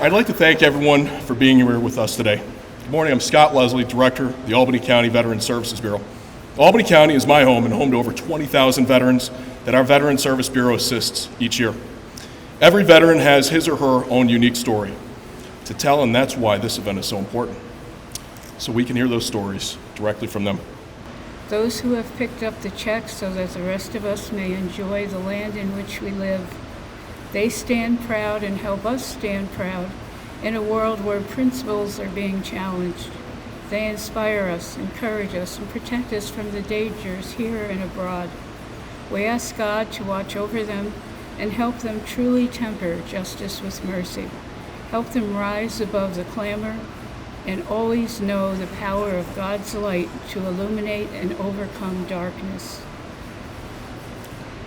I'd like to thank everyone for being here with us today. Good morning, I'm Scott Leslie, Director of the Albany County Veterans Services Bureau. Albany County is my home and home to over 20,000 veterans that our Veteran Service Bureau assists each year. Every veteran has his or her own unique story to tell, and that's why this event is so important, so we can hear those stories directly from them. Those who have picked up the check so that the rest of us may enjoy the land in which we live. They stand proud and help us stand proud in a world where principles are being challenged. They inspire us, encourage us, and protect us from the dangers here and abroad. We ask God to watch over them and help them truly temper justice with mercy. Help them rise above the clamor and always know the power of God's light to illuminate and overcome darkness.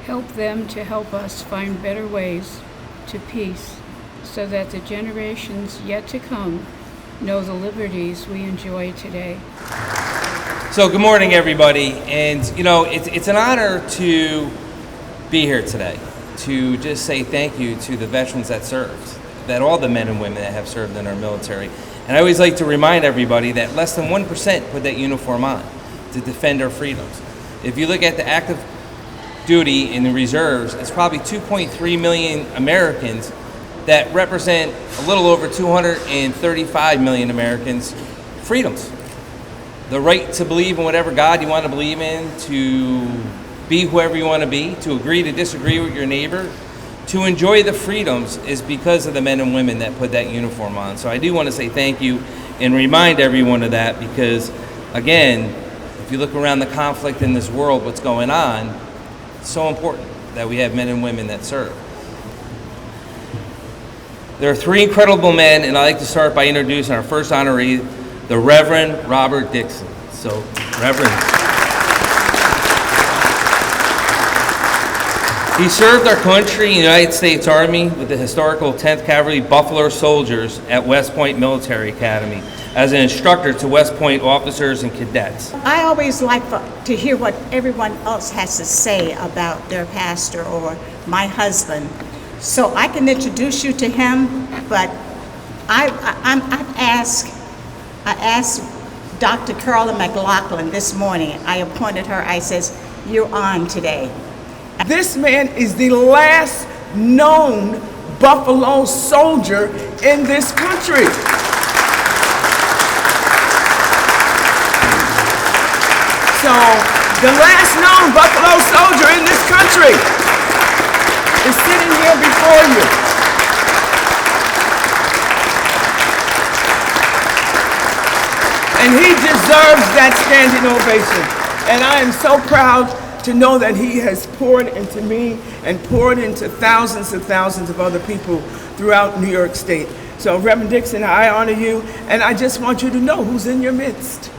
Help them to help us find better ways to peace so that the generations yet to come know the liberties we enjoy today. So good morning, everybody. And it's an honor to be here today, to just say thank you to the veterans that served, that all the men and women that have served in our military. And I always like to remind everybody that less than 1% put that uniform on to defend our freedoms. If you look at the active duty in the reserves, it's probably 2.3 million Americans that represent a little over 235 million Americans' freedoms. The right to believe in whatever God you want to believe in, to be whoever you want to be, to agree to disagree with your neighbor, to enjoy the freedoms is because of the men and women that put that uniform on. So I do want to say thank you and remind everyone of that because, again, if you look around the conflict in this world, what's going on, it's so important that we have men and women that serve. There are three incredible men, and I'd like to start by introducing our first honoree, the Reverend Robert Dixon. So, Reverend. He served our country in the United States Army with the historical 10th Cavalry Buffalo Soldiers at West Point Military Academy as an instructor to West Point officers and cadets. I always like to hear what everyone else has to say about their pastor or my husband, so I can introduce you to him. But I asked Dr. Carolyn McLaughlin this morning. I appointed her. I says, "You're on today." This man is the last known Buffalo soldier in this country. So, the last known Buffalo soldier in this country is sitting here before you. And he deserves that standing ovation. And I am so proud to know that he has poured into me and poured into thousands and thousands of other people throughout New York State. So Reverend Dixon, I honor you, and I just want you to know who's in your midst.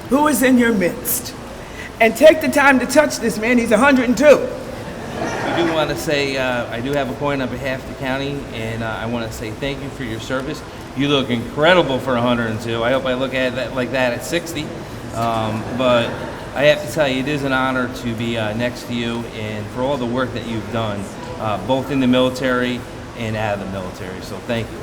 Who is in your midst? And take the time to touch this man. He's 102. I do want to say, I do have a point on behalf of the county, and I want to say thank you for your service. You look incredible for 102. I hope I look at that like that at 60. But I have to tell you, it is an honor to be next to you and for all the work that you've done, both in the military and out of the military. So thank you.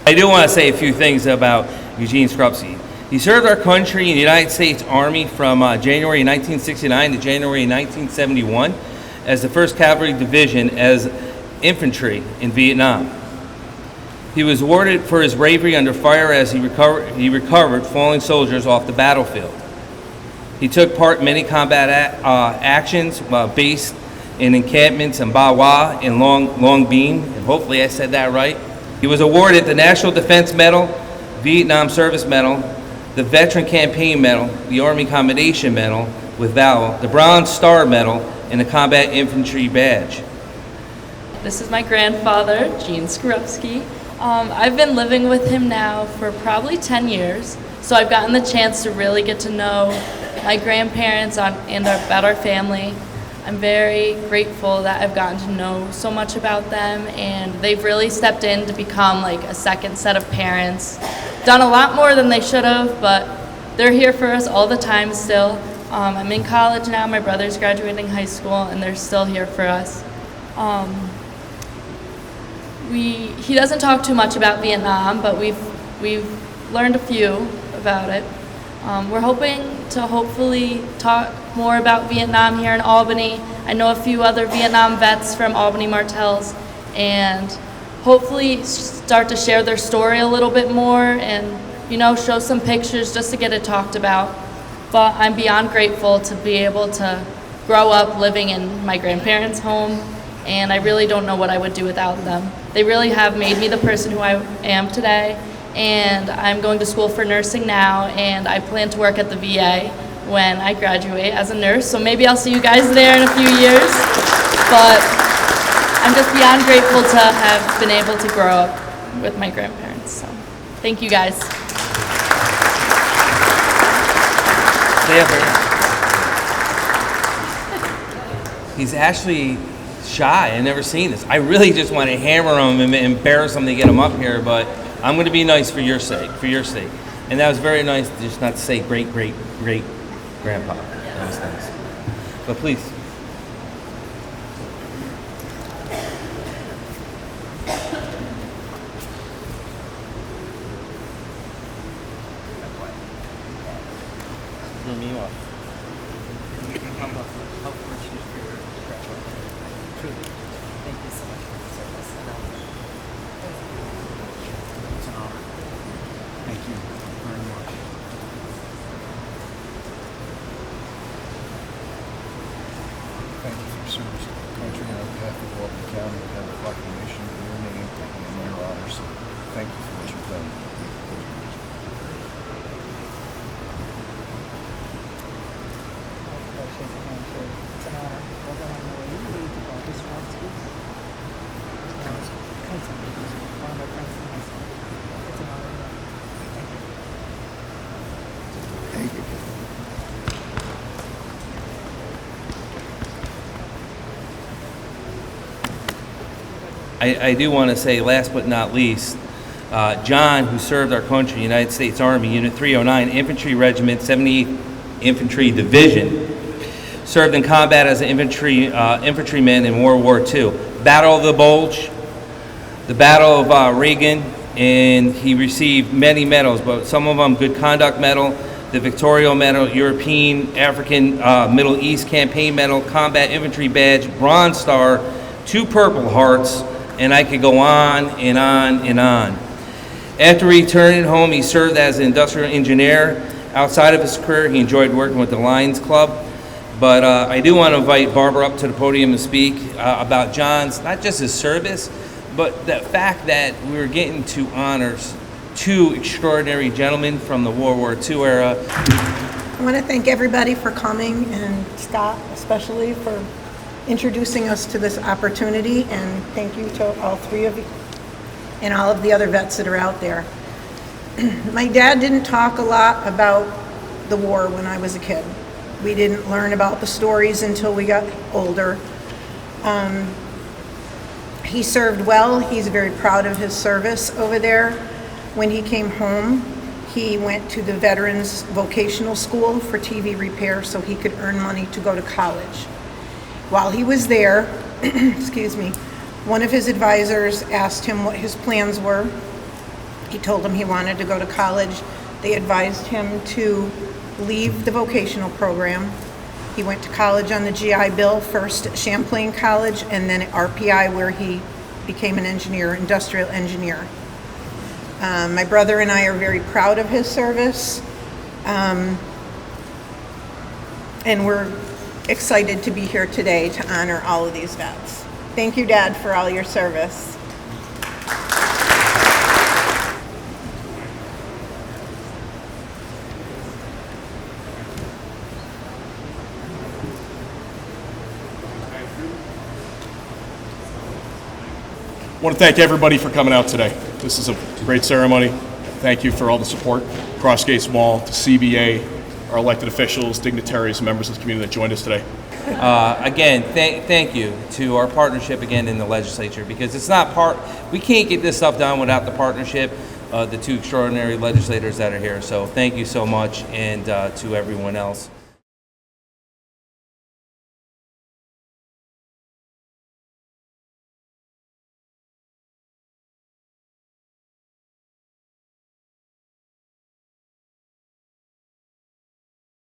I do want to say a few things about Eugene Scrupsey. He served our country in the United States Army from January 1969 to January 1971 as the 1st Cavalry Division as infantry in Vietnam. He was awarded for his bravery under fire as he recovered falling soldiers off the battlefield. He took part in many combat actions based in encampments in Ba Wah and Long Binh, and hopefully I said that right. He was awarded the National Defense Medal, Vietnam Service Medal, the Veteran Campaign Medal, the Army Commendation Medal with Valor, the Bronze Star Medal, and the Combat Infantry Badge. this is my grandfather, Gene Skorupski. I've been living with him now for probably 10 years, so I've gotten the chance to really get to know my grandparents about our family. I'm very grateful that I've gotten to know so much about them, and they've really stepped in to become like a second set of parents. Done a lot more than they should have, but they're here for us all the time still. I'm in college now, my brother's graduating high school, and they're still here for us. He doesn't talk too much about Vietnam, but we've learned a few about it. We're hoping to hopefully talk more about Vietnam here in Albany. I know a few other Vietnam vets from Albany Martells, and hopefully start to share their story a little bit more and, you know, show some pictures just to get it talked about. But I'm beyond grateful to be able to grow up living in my grandparents' home, and I really don't know what I would do without them. They really have made me the person who I am today, and I'm going to school for nursing now, and I plan to work at the VA when I graduate as a nurse, so maybe I'll see you guys there in a few years. But I'm just beyond grateful to have been able to grow up with my grandparents. So thank you guys. He's actually shy. I've never seen this. I really just want to hammer him and embarrass him to get him up here, but I'm going to be nice for your sake, And that was very nice, just not to say great, great, great grandpa. That was nice. But please. Thank you for your service to the country, and on behalf of Albany County, we have a proclamation in your name and in your honor. So thank you for what you've done. Thank you. I do want to say, last but not least, John, who served our country, United States Army, Unit 309, Infantry Regiment, 78th Infantry Division, served in combat as an infantryman in World War II. Battle of the Bulge, the Battle of Reagan, and he received many medals, but some of them Good Conduct Medal, the Victoria Medal, European, African, Middle East Campaign Medal, Combat Infantry Badge, Bronze Star, 2 Purple Hearts, and I could go on and on and on. After returning home, he served as an industrial engineer. Outside of his career, he enjoyed working with the Lions Club. But I do want to invite Barbara up to the podium to speak about John's, not just his service, but the fact that we were getting to honor 2 extraordinary gentlemen from the World War II era. I want to thank everybody for coming, and Scott especially for introducing us to this opportunity, and thank you to all 3 of you and all of the other vets that are out there. My dad didn't talk a lot about the war when I was a kid. We didn't learn about the stories until we got older. He served well. He's very proud of his service over there. When he came home, he went to the Veterans Vocational School for TV repair so he could earn money to go to college. While he was there, excuse me, one of his advisors asked him what his plans were. He told him he wanted to go to college. They advised him to leave the vocational program. He went to college on the GI Bill, first at Champlain College and then at RPI, where he became an engineer, industrial engineer. My brother and I are very proud of his service, and we're excited to be here today to honor all of these vets. Thank you, Dad, for all your service. I want to thank everybody for coming out today. This is a great ceremony. Thank you for all the support. Crossgates Mall, to CBA, our elected officials, dignitaries, and members of the community that joined us today. Again, thank you to our partnership again in the legislature, because it's not we can't get this stuff done without the partnership of the two extraordinary legislators that are here. So thank you so much, and to everyone else.